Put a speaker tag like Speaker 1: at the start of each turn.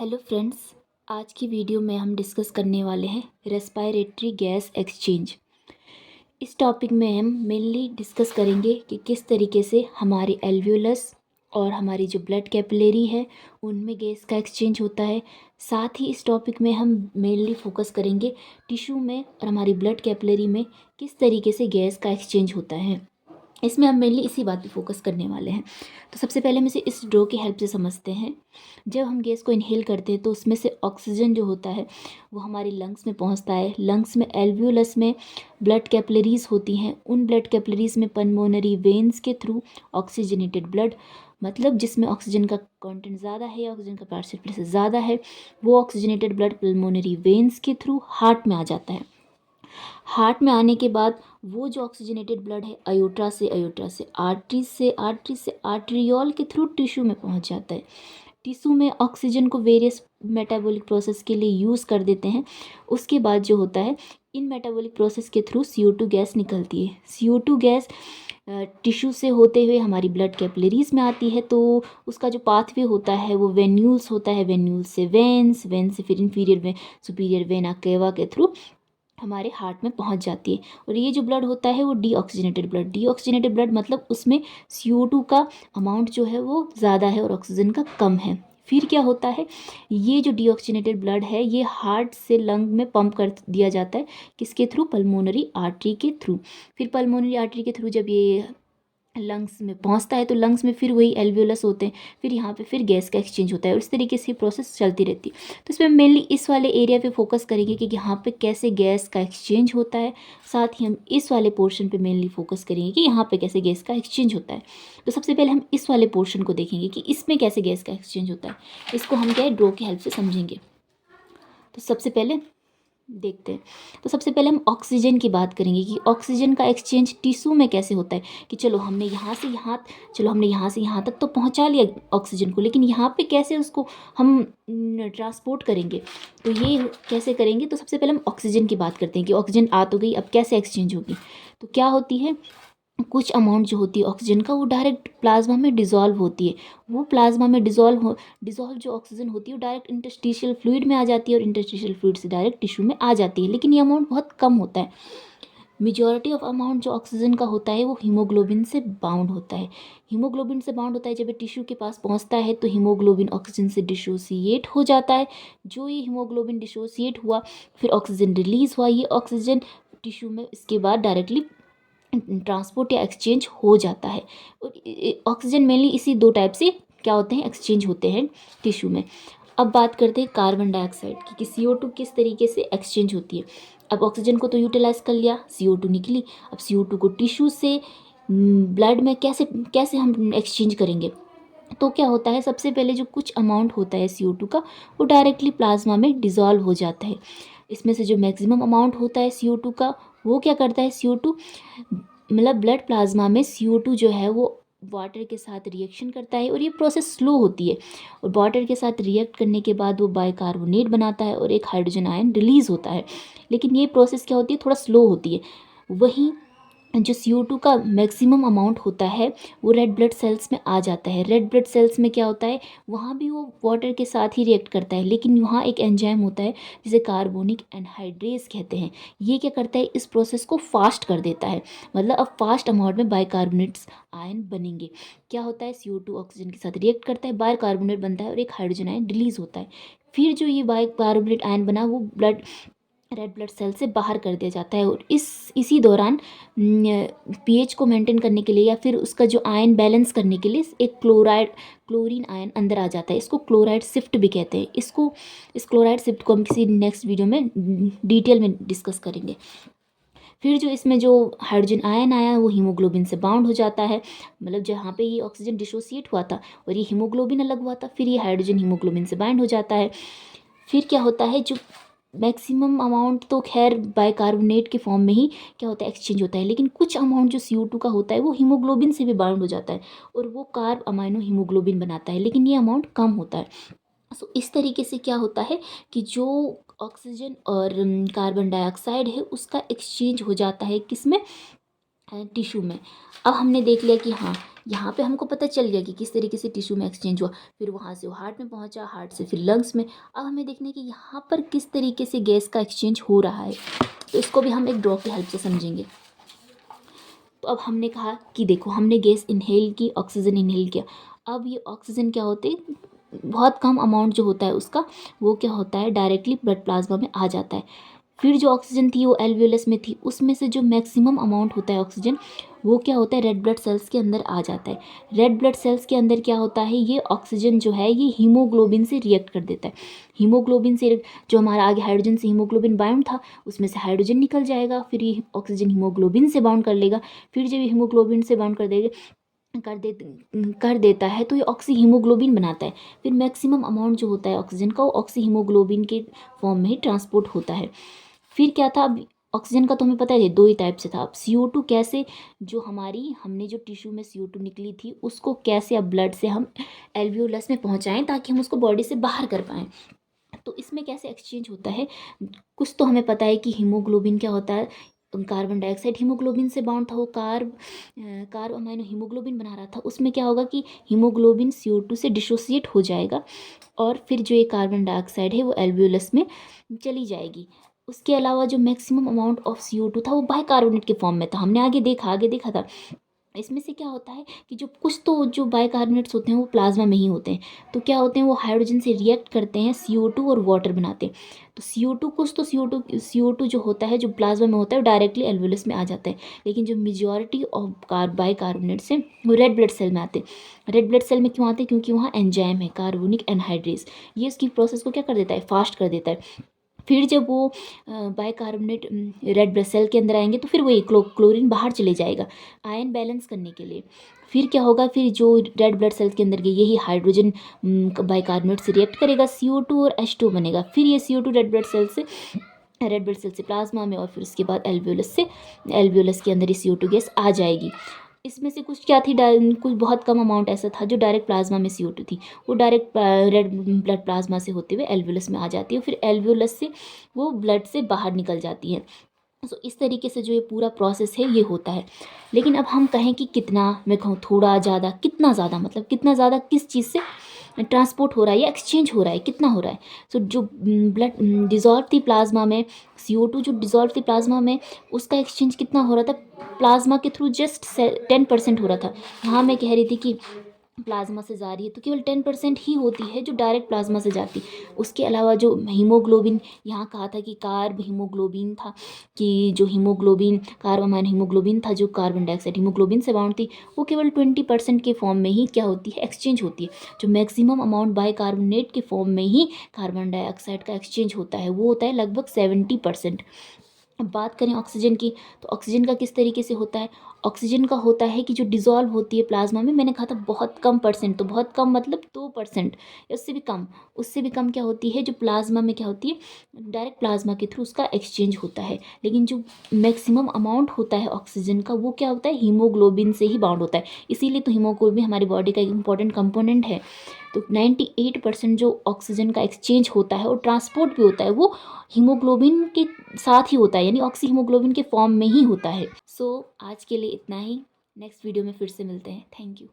Speaker 1: Hello friends. आज की video में हम डिस्कस करने वाले हैं रेस्पिरेटरी गैस एक्सचेंज। इस टॉपिक में हम मेनली डिस्कस करेंगे कि किस तरीके से हमारे एल्वियोलस और हमारी जो ब्लड कैपिलरी है उनमें गैस का एक्सचेंज होता है। साथ ही इस टॉपिक में हम मेनली फोकस करेंगे टिश्यू में और हमारी ब्लड कैपिलरी में किस तरीके से गैस का एक्सचेंज होता है। इसमें हम मेनली इसी बात पे फोकस करने वाले हैं। तो सबसे पहले हम इसे इस ड्रॉ की हेल्प से समझते हैं। जब हम गैस को इनहेल करते हैं तो उसमें से ऑक्सीजन जो होता है वो हमारी लंग्स में पहुंचता है। लंग्स में एल्वियोलस में ब्लड कैपिलरीज होती हैं। उन ब्लड कैपिलरीज में पल्मोनरी वेन्स के थ्रू ऑक्सीजनेटेड ब्लड, मतलब जिसमें ऑक्सीजन का कंटेंट ज़्यादा है या ऑक्सीजन का पार्टिसिपेशन ज़्यादा है, वो ऑक्सीजनेटेड ब्लड पल्मोनरी वेन्स के थ्रू हार्ट में आ जाता है। हार्ट में आने के बाद वो जो ऑक्सीजनेटेड ब्लड है अयोटा से आर्टरी से आर्ट्रियोल के थ्रू टिश्यू में पहुंच जाता है। टिश्यू में ऑक्सीजन को वेरियस मेटाबॉलिक प्रोसेस के लिए यूज़ कर देते हैं। उसके बाद जो होता है, इन मेटाबॉलिक प्रोसेस के थ्रू CO2 गैस निकलती है। CO2 गैस टिश्यू से होते हुए हमारी ब्लड कैपिलरीज में आती है। तो उसका जो पाथवे होता है वो वेन्यूल्स होता है। वेन्यूल्स से वेन्स, वेन से फिर inferior when, superior vena cava के थ्रू हमारे हार्ट में पहुंच जाती है। और ये जो ब्लड होता है वो डीऑक्सीजनेटेड ब्लड मतलब उसमें CO2 का अमाउंट जो है वो ज़्यादा है और ऑक्सीजन का कम है। फिर क्या होता है, ये जो डीऑक्सीजनेटेड ब्लड है ये हार्ट से लंग में पंप कर दिया जाता है। किसके थ्रू? पल्मोनरी आर्टरी के थ्रू। फिर पल्मोनरी आर्टरी के थ्रू जब ये लंग्स में पहुंचता है तो लंग्स में फिर वही एल्वियोलस होते हैं। फिर यहाँ पे फिर गैस का एक्सचेंज होता है और इस तरीके से प्रोसेस चलती रहती है। तो इसमें मेनली इस वाले एरिया पे फोकस करेंगे कि यहाँ पे कैसे गैस का एक्सचेंज होता है। साथ ही हम इस वाले पोर्शन पे मेनली फोकस करेंगे कि यहाँ पे कैसे गैस का एक्सचेंज होता है। तो सबसे पहले हम इस वाले पोर्शन को देखेंगे कि इसमें कैसे गैस का एक्सचेंज होता है। इसको हम क्या है, ड्रॉ की हेल्प से समझेंगे। तो सबसे पहले देखते हैं। तो सबसे पहले हम ऑक्सीजन की बात करेंगे कि ऑक्सीजन का एक्सचेंज टिश्यू में कैसे होता है। कि चलो हमने यहाँ से यहाँ तक तो पहुँचा लिया ऑक्सीजन को, लेकिन यहाँ पे कैसे उसको हम ट्रांसपोर्ट करेंगे, तो ये कैसे करेंगे। तो सबसे पहले हम ऑक्सीजन की बात करते हैं कि ऑक्सीजन आ तो गई, अब कैसे एक्सचेंज होगी। तो क्या होती है, कुछ अमाउंट जो होती है ऑक्सीजन का वो डायरेक्ट प्लाज्मा में डिज़ोल्व होती है। वो प्लाज्मा में डिज़ोल्व जो ऑक्सीजन होती है वो डायरेक्ट इंटरस्टिशियल फ्लूइड में आ जाती है और इंटरस्टिशियल फ्लूइड से डायरेक्ट टिश्यू में आ जाती है। लेकिन ये अमाउंट बहुत कम होता है। मेजॉरिटी ऑफ अमाउंट जो ऑक्सीजन का होता है वो हीमोग्लोबिन से बाउंड होता है। हीमोग्लोबिन से बाउंड होता है, जब ये टिश्यू के पास पहुंचता है तो हीमोग्लोबिन ऑक्सीजन से डिसोसिएट हो जाता है। जो ये हीमोग्लोबिन डिसोसिएट हुआ, फिर ऑक्सीजन रिलीज हुआ, ये ऑक्सीजन टिश्यू में इसके बाद डायरेक्टली ट्रांसपोर्ट या एक्सचेंज हो जाता है। ऑक्सीजन मेनली इसी दो टाइप से क्या होते हैं, एक्सचेंज होते हैं टिश्यू में। अब बात करते हैं कार्बन डाइऑक्साइड की कि CO2 किस तरीके से एक्सचेंज होती है। अब ऑक्सीजन को तो यूटिलाइज कर लिया, CO2 निकली। अब CO2 को टिश्यू से ब्लड में कैसे कैसे हम एक्सचेंज करेंगे। तो क्या होता है, सबसे पहले जो कुछ अमाउंट होता है CO2 का वो डायरेक्टली प्लाज्मा में डिज़ोल्व हो जाता है। इसमें से जो मैक्सिमम अमाउंट होता है CO2 का, वो क्या करता है, CO2 मतलब ब्लड प्लाज्मा में CO2 जो है वो वाटर के साथ रिएक्शन करता है और ये प्रोसेस स्लो होती है। और वाटर के साथ रिएक्ट करने के बाद वो बाइकार्बोनेट बनाता है और एक हाइड्रोजन आयन रिलीज़ होता है। लेकिन ये प्रोसेस क्या होती है, थोड़ा स्लो होती है। वहीं जो CO2 का मैक्सिमम अमाउंट होता है वो रेड ब्लड सेल्स में आ जाता है। रेड ब्लड सेल्स में क्या होता है, वहाँ भी वो वाटर के साथ ही रिएक्ट करता है, लेकिन वहाँ एक एंजाइम होता है जिसे कार्बोनिक एनहाइड्रेज कहते हैं। ये क्या करता है, इस प्रोसेस को फास्ट कर देता है। मतलब अब फास्ट अमाउंट में बाइकार्बोनेट्स आयन बनेंगे। क्या होता है, CO2 ऑक्सीजन के साथ रिएक्ट करता है, बाइकार्बोनेट बनता है और एक हाइड्रोजन आयन रिलीज होता है। फिर जो ये बाइकार्बोनेट आयन बना वो रेड ब्लड सेल से बाहर कर दिया जाता है। और इसी दौरान pH को मेंटेन करने के लिए या फिर उसका जो आयन बैलेंस करने के लिए एक क्लोरीन आयन अंदर आ जाता है। इसको क्लोराइड शिफ्ट भी कहते हैं। इस क्लोराइड शिफ्ट को हम किसी नेक्स्ट वीडियो में डिटेल में डिस्कस करेंगे। फिर जो इसमें जो हाइड्रोजन आयन आया वो हीमोग्लोबिन से बाउंड हो जाता है। मतलब जहाँ पे ये ऑक्सीजन डिसोसिएट हुआ था और ये हीमोग्लोबिन अलग हुआ था, फिर ये हाइड्रोजन हीमोग्लोबिन से बाइंड हो जाता है। फिर क्या होता है, जो मैक्सिमम अमाउंट तो खैर बाइकार्बोनेट के फॉर्म में ही क्या होता है, एक्सचेंज होता है। लेकिन कुछ अमाउंट जो CO2 का होता है वो हीमोग्लोबिन से भी बाउंड हो जाता है और वो कार्ब अमाइनो हीमोग्लोबिन बनाता है, लेकिन ये अमाउंट कम होता है। सो इस तरीके से क्या होता है कि जो ऑक्सीजन और कार्बन डाइऑक्साइड है उसका एक्सचेंज हो जाता है किसमें, टिश्यू में। अब हमने देख लिया कि हाँ, यहाँ पे हमको पता चल गया कि किस तरीके से टिश्यू में एक्सचेंज हुआ, फिर वहाँ से वो हार्ट में पहुँचा, हार्ट से फिर लंग्स में। अब हमें देखना है कि यहाँ पर किस तरीके से गैस का एक्सचेंज हो रहा है, तो इसको भी हम एक ड्रॉ की हेल्प से समझेंगे। तो अब हमने कहा कि देखो, हमने गैस इनहेल की, ऑक्सीजन इनहेल किया। अब ये ऑक्सीजन क्या होते हैं, बहुत कम अमाउंट जो होता है उसका, वो क्या होता है, डायरेक्टली ब्लड प्लाज्मा में आ जाता है। फिर जो ऑक्सीजन थी वो एल्वियोलस में थी, उसमें से जो मैक्सिमम अमाउंट होता है ऑक्सीजन, वो क्या होता है, रेड ब्लड सेल्स के अंदर आ जाता है। रेड ब्लड सेल्स के अंदर क्या होता है, ये ऑक्सीजन जो है ये हीमोग्लोबिन से रिएक्ट कर देता है। हीमोग्लोबिन से जो हमारा आगे हाइड्रोजन से हीमोग्लोबिन बाउंड था, उसमें से हाइड्रोजन निकल जाएगा, फिर ये ऑक्सीजन हीमोग्लोबिन से बाउंड कर लेगा। फिर जब ये हीमोग्लोबिन से बाउंड कर देता है तो ये ऑक्सी हीमोग्लोबिन बनाता है। फिर मैक्सिमम अमाउंट जो होता है ऑक्सीजन का, वो ऑक्सी हीमोग्लोबिन के फॉर्म में ही ट्रांसपोर्ट होता है। फिर क्या था, अब ऑक्सीजन का तो हमें पता है दो ही टाइप से था। अब CO2 कैसे, जो हमने जो टिश्यू में CO2 निकली थी उसको कैसे अब ब्लड से हम एल्वियोलस में पहुंचाएं ताकि हम उसको बॉडी से बाहर कर पाएँ। तो इसमें कैसे एक्सचेंज होता है, कुछ तो हमें पता है कि हीमोग्लोबिन क्या होता है, कार्बन डाइऑक्साइड हीमोग्लोबिन से बाउंड था, वो कार्ब अमाइनो हीमोग्लोबिन बना रहा था। उसमें क्या होगा कि हीमोग्लोबिन CO2 से डिसोसिएट हो जाएगा और फिर जो ये कार्बन डाइऑक्साइड है वो एल्वियोलस में चली जाएगी। उसके अलावा जो मैक्सिमम अमाउंट ऑफ CO2 था वो बाइकार्बोनेट के फॉर्म में था, हमने आगे देखा था। इसमें से क्या होता है कि जो कुछ तो जो बाइकार्बोनेट्स होते हैं वो प्लाज्मा में ही होते हैं, तो क्या होते हैं, वो हाइड्रोजन से रिएक्ट करते हैं, CO2 और वाटर बनाते हैं। तो CO2 जो होता है, जो प्लाज्मा में होता है, वो डायरेक्टली एल्वियोलस में आ जाता है। लेकिन जो मेजॉरिटी ऑफ बाइकार्बोनेट्स हैं वो रेड ब्लड सेल में आते हैं। रेड ब्लड सेल में क्यों आते हैं, क्योंकि वहाँ एंजाइम है, कार्बोनिक एनहाइड्रेज, ये इसकी प्रोसेस को क्या कर देता है, फास्ट कर देता है। फिर जब वो बाइकार्बोनेट रेड ब्लड सेल के अंदर आएंगे तो फिर वही क्लोरीन बाहर चले जाएगा आयन बैलेंस करने के लिए। फिर क्या होगा, फिर जो रेड ब्लड सेल्स के अंदर गई यही हाइड्रोजन बाइकार्बोनेट से रिएक्ट करेगा, CO2 और H2 बनेगा। फिर ये CO2 रेड ब्लड सेल से प्लाज्मा में, और फिर उसके बाद एल्वियोलस के अंदर ये CO2 गैस आ जाएगी। इसमें से कुछ क्या थी, कुछ बहुत कम अमाउंट ऐसा था जो डायरेक्ट प्लाज्मा में CO2 थी, वो डायरेक्ट रेड ब्लड प्लाज्मा से होते हुए एल्वियोलस में आ जाती है, फिर एल्वियोलस से वो ब्लड से बाहर निकल जाती है। सो इस तरीके से जो ये पूरा प्रोसेस है ये होता है। लेकिन अब हम कहें कि कितना, मैं कहूँ थोड़ा ज़्यादा, कितना ज़्यादा, मतलब कितना ज़्यादा किस चीज़ से ट्रांसपोर्ट हो रहा है या एक्सचेंज हो रहा है, कितना हो रहा है। सो जो ब्लड डिज़ोल्व थी प्लाज्मा में, CO2 जो डिज़ोल्व थी प्लाज्मा में, उसका एक्सचेंज कितना हो रहा था, प्लाज्मा के थ्रू जस्ट 10% हो रहा था। यहाँ मैं कह रही थी कि प्लाज्मा से जा रही है तो केवल 10% ही होती है जो डायरेक्ट प्लाज्मा से जाती। उसके अलावा जो हीमोग्लोबिन, यहाँ कहा था कि कार्ब हीमोग्लोबिन था, कि जो कार्ब अमाइन हीमोग्लोबिन था जो कार्बन डाइऑक्साइड हीमोग्लोबिन से बाउंड थी, वो केवल 20% के फॉर्म में ही क्या होती है, एक्सचेंज होती है। जो मैक्सिमम अमाउंट बाइकार्बोनेट के फॉर्म में ही कार्बन डाइऑक्साइड का एक्सचेंज होता है वो होता है लगभग 70%। अब बात करें ऑक्सीजन की, तो ऑक्सीजन का किस तरीके से होता है, ऑक्सीजन का होता है कि जो डिज़ोल्व होती है प्लाज्मा में, मैंने कहा था बहुत कम परसेंट, तो बहुत कम मतलब 2% या उससे भी कम क्या होती है, जो प्लाज्मा में क्या होती है, डायरेक्ट प्लाज्मा के थ्रू उसका एक्सचेंज होता है। लेकिन जो मैक्सिमम अमाउंट होता है ऑक्सीजन का, वो क्या होता है, हीमोग्लोबिन से ही बाउंड होता है। इसीलिए तो हीमोग्लोबिन हमारी बॉडी का एक इंपॉर्टेंट कंपोनेंट है। तो 98% जो ऑक्सीजन का एक्सचेंज होता है और ट्रांसपोर्ट भी होता है वो हीमोग्लोबिन के साथ ही होता है, यानी ऑक्सी हीमोग्लोबिन के फॉर्म में ही होता है। सो आज के लिए इतना ही, नेक्स्ट वीडियो में फिर से मिलते हैं। Thank you.